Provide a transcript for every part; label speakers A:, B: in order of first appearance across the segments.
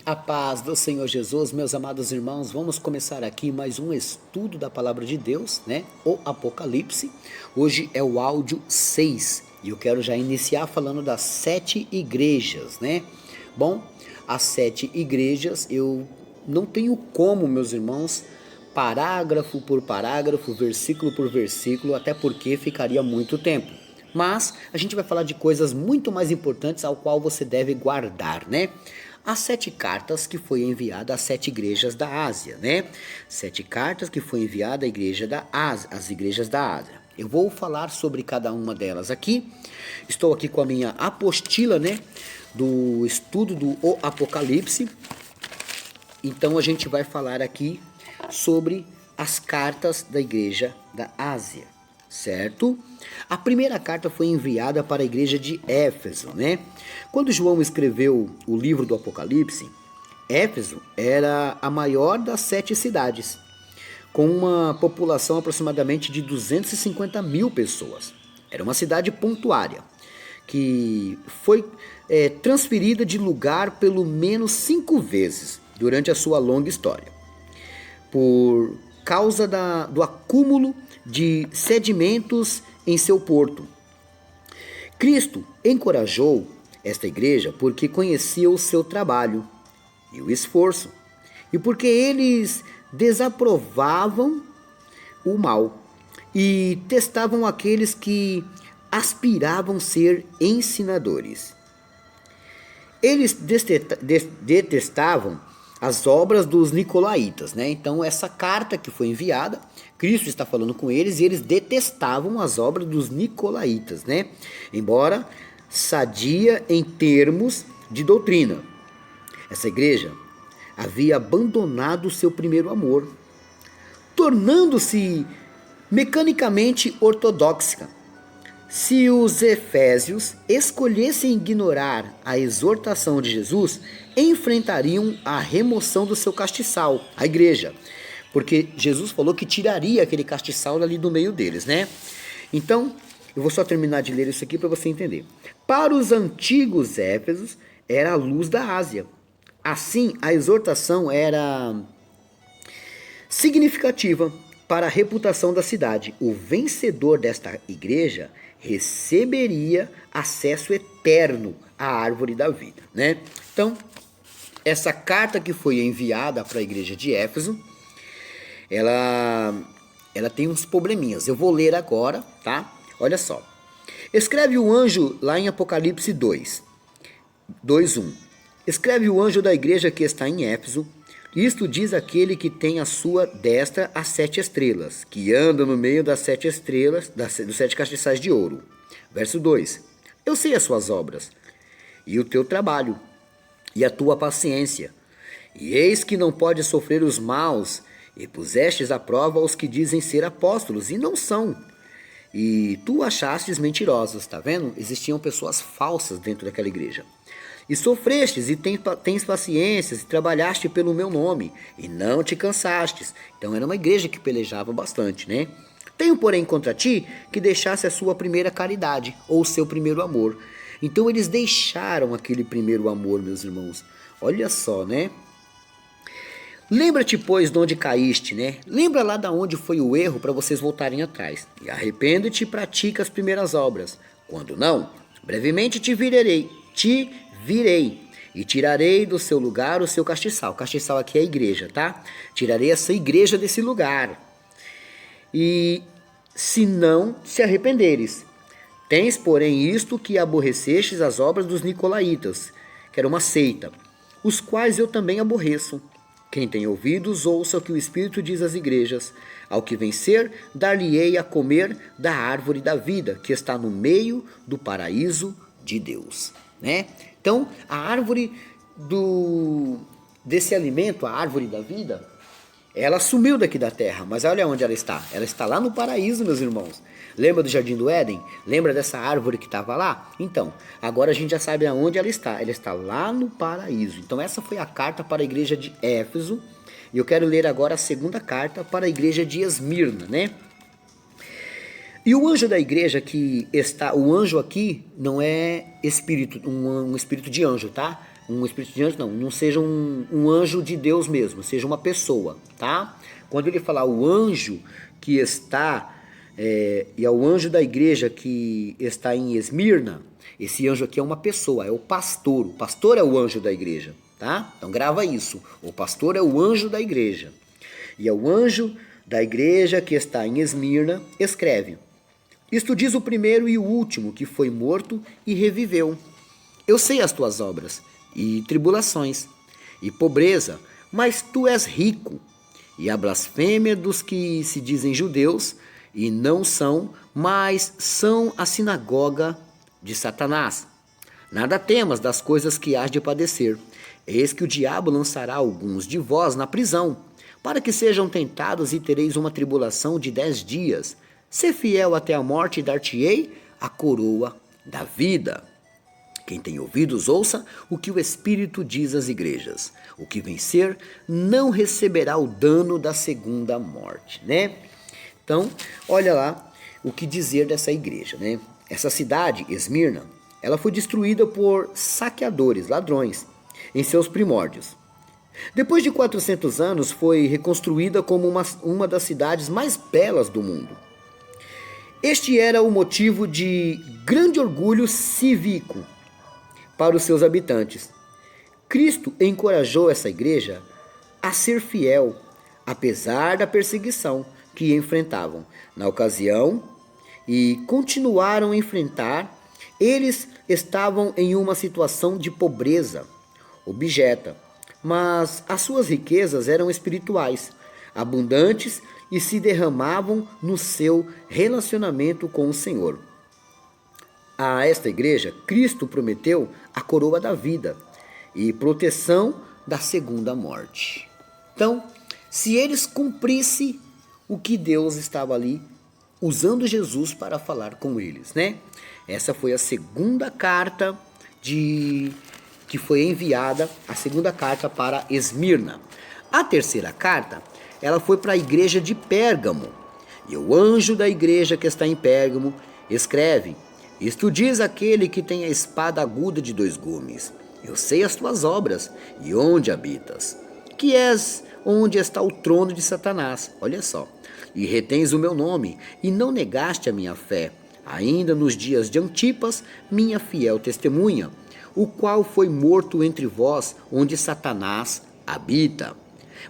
A: A paz do Senhor Jesus, meus amados irmãos, vamos começar aqui mais um estudo da Palavra de Deus, né? O Apocalipse. Hoje é o áudio 6 e eu quero já iniciar falando das 7 igrejas, né? Bom, as 7 igrejas eu não tenho como, meus irmãos, parágrafo por parágrafo, versículo por versículo, até porque ficaria muito tempo. Mas a gente vai falar de coisas muito mais importantes ao qual você deve guardar, né? As 7 cartas que foi enviada às 7 igrejas da Ásia, né? 7 cartas que foi enviada à igreja da Ásia, às igrejas da Ásia. Eu vou falar sobre cada uma delas aqui. Estou aqui com a minha apostila, né? Do estudo do O Apocalipse. Então a gente vai falar aqui sobre as cartas da igreja da Ásia, certo? A primeira carta foi enviada para a igreja de Éfeso, né? Quando João escreveu o livro do Apocalipse, Éfeso era a maior das 7 cidades, com uma população aproximadamente de 250 mil pessoas. Era uma cidade pontuária, que foi transferida de lugar pelo menos 5 vezes durante a sua longa história, por causa do acúmulo de sedimentos em seu porto. Cristo encorajou esta igreja porque conhecia o seu trabalho e o esforço, e porque eles desaprovavam o mal e testavam aqueles que aspiravam ser ensinadores. Eles detestavam as obras dos nicolaítas, né? Então essa carta que foi enviada, Cristo está falando com eles e eles detestavam as obras dos nicolaítas, né? Embora sadia em termos de doutrina. Essa igreja havia abandonado seu primeiro amor, tornando-se mecanicamente ortodoxa. Se os efésios escolhessem ignorar a exortação de Jesus, enfrentariam a remoção do seu castiçal, a igreja, porque Jesus falou que tiraria aquele castiçal ali do meio deles, né? Então, eu vou só terminar de ler isso aqui para você entender. Para os antigos Éfesos, era a luz da Ásia. Assim, a exortação era significativa para a reputação da cidade. O vencedor desta igreja receberia acesso eterno à árvore da vida, né? Então, essa carta que foi enviada para a igreja de Éfeso, ela tem uns probleminhas. Eu vou ler agora, tá? Olha só. Escreve o anjo lá em Apocalipse 2:1. Escreve o anjo da igreja que está em Éfeso. Isto diz aquele que tem à sua destra as 7 estrelas, que anda no meio das 7 estrelas, dos 7 castiçais de ouro. Verso 2. Eu sei as suas obras, e o teu trabalho, e a tua paciência. E eis que não podes sofrer os maus, e pusestes à prova os que dizem ser apóstolos, e não são. E tu achastes mentirosos, tá vendo? Existiam pessoas falsas dentro daquela igreja. E sofrestes, e tens paciência, e trabalhaste pelo meu nome, e não te cansastes. Então era uma igreja que pelejava bastante, né? Tenho, porém, contra ti que deixasse a sua primeira caridade, ou o seu primeiro amor. Então eles deixaram aquele primeiro amor, meus irmãos. Olha só, né? Lembra-te, pois, de onde caíste, né? Lembra lá de onde foi o erro para vocês voltarem atrás. E arrepende-te e pratica as primeiras obras. Quando não, brevemente te virei e tirarei do seu lugar o seu castiçal. O castiçal aqui é a igreja, tá? Tirarei essa igreja desse lugar. E se não se arrependeres, tens, porém, isto que aborrecestes as obras dos nicolaítas, que era uma seita, os quais eu também aborreço. Quem tem ouvidos, ouça o que o Espírito diz às igrejas. Ao que vencer, dar-lhe-ei a comer da árvore da vida, que está no meio do paraíso de Deus, né? Então, a árvore desse alimento, a árvore da vida, ela sumiu daqui da terra, mas olha onde ela está. Ela está lá no paraíso, meus irmãos. Lembra do Jardim do Éden? Lembra dessa árvore que estava lá? Então, agora a gente já sabe aonde ela está. Ela está lá no paraíso. Então, essa foi a carta para a igreja de Éfeso. E eu quero ler agora a segunda carta para a igreja de Esmirna, né? E o anjo da igreja que está, o anjo aqui não é espírito, um espírito de anjo, tá? um espírito de anjo, não seja um anjo de Deus mesmo, seja uma pessoa, tá? Quando ele falar o anjo que está, e é o anjo da igreja que está em Esmirna, esse anjo aqui é uma pessoa, é o pastor é o anjo da igreja, tá? Então grava isso, o pastor é o anjo da igreja, e é o anjo da igreja que está em Esmirna, escreve: isto diz o primeiro e o último, que foi morto e reviveu. Eu sei as tuas obras, e tribulações, e pobreza, mas tu és rico, e a blasfêmia dos que se dizem judeus, e não são, mas são a sinagoga de Satanás. Nada temas das coisas que hás de padecer. Eis que o diabo lançará alguns de vós na prisão, para que sejam tentados e tereis uma tribulação de 10 dias. Sê fiel até a morte e dar-te-ei a coroa da vida. Quem tem ouvidos, ouça o que o Espírito diz às igrejas. O que vencer não receberá o dano da segunda morte, né? Então, olha lá o que dizer dessa igreja, né? Essa cidade, Esmirna, ela foi destruída por saqueadores, ladrões, em seus primórdios. Depois de 400 anos, foi reconstruída como uma das cidades mais belas do mundo. Este era o motivo de grande orgulho cívico para os seus habitantes. Cristo encorajou essa igreja a ser fiel, apesar da perseguição que enfrentavam. Na ocasião, e continuaram a enfrentar, eles estavam em uma situação de pobreza objeta, mas as suas riquezas eram espirituais, abundantes e se derramavam no seu relacionamento com o Senhor. A esta igreja, Cristo prometeu a coroa da vida e proteção da segunda morte. Então, se eles cumprissem o que Deus estava ali usando Jesus para falar com eles, né? Essa foi a segunda carta que foi enviada, a segunda carta para Esmirna. A terceira carta, ela foi para a igreja de Pérgamo. E o anjo da igreja que está em Pérgamo escreve: isto diz aquele que tem a espada aguda de 2 gumes. Eu sei as tuas obras e onde habitas, que és onde está o trono de Satanás. Olha só. E retens o meu nome, e não negaste a minha fé, ainda nos dias de Antipas, minha fiel testemunha, o qual foi morto entre vós, onde Satanás habita.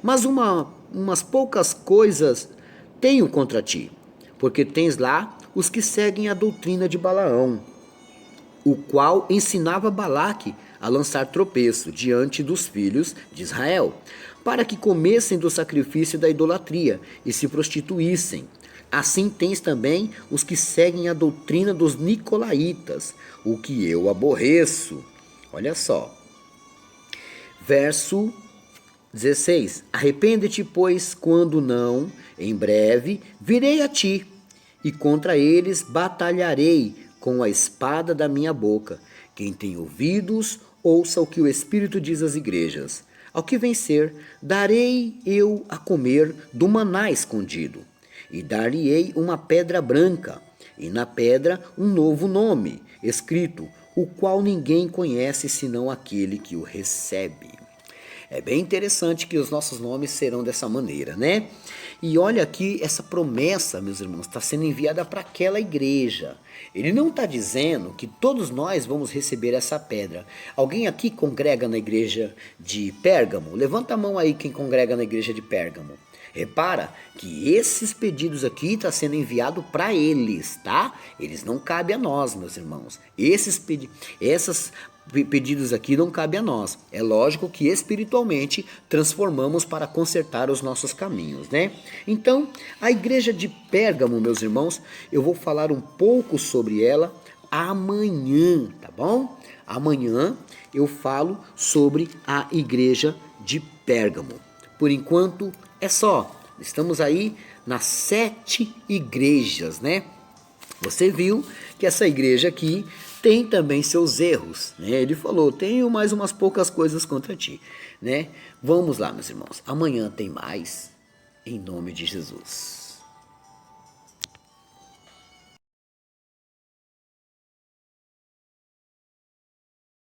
A: Mas umas poucas coisas tenho contra ti, porque tens lá os que seguem a doutrina de Balaão, o qual ensinava Balaque a lançar tropeço diante dos filhos de Israel, para que comessem do sacrifício da idolatria e se prostituíssem. Assim tens também os que seguem a doutrina dos nicolaítas, o que eu aborreço. Olha só. Verso 16. Arrepende-te, pois, quando não, em breve, virei a ti, e contra eles batalharei com a espada da minha boca. Quem tem ouvidos, ouça o que o Espírito diz às igrejas. Ao que vencer, darei eu a comer do maná escondido, e dar-lhe-ei uma pedra branca, e na pedra um novo nome, escrito, o qual ninguém conhece senão aquele que o recebe. É bem interessante que os nossos nomes serão dessa maneira, né? E olha aqui, essa promessa, meus irmãos, está sendo enviada para aquela igreja. Ele não está dizendo que todos nós vamos receber essa pedra. Alguém aqui congrega na igreja de Pérgamo? Levanta a mão aí quem congrega na igreja de Pérgamo. Repara que esses pedidos aqui estão sendo enviados para eles, tá? Eles não cabem a nós, meus irmãos. Esses pedidos aqui não cabem a nós. É lógico que espiritualmente transformamos para consertar os nossos caminhos, né? Então, a igreja de Pérgamo, meus irmãos, eu vou falar um pouco sobre ela amanhã, tá bom? Amanhã eu falo sobre a igreja de Pérgamo. Por enquanto é só. Estamos aí nas 7 igrejas, né? Você viu que essa igreja aqui tem também seus erros, né? Ele falou, tenho mais umas poucas coisas contra ti, né? Vamos lá, meus irmãos. Amanhã tem mais, em nome de Jesus.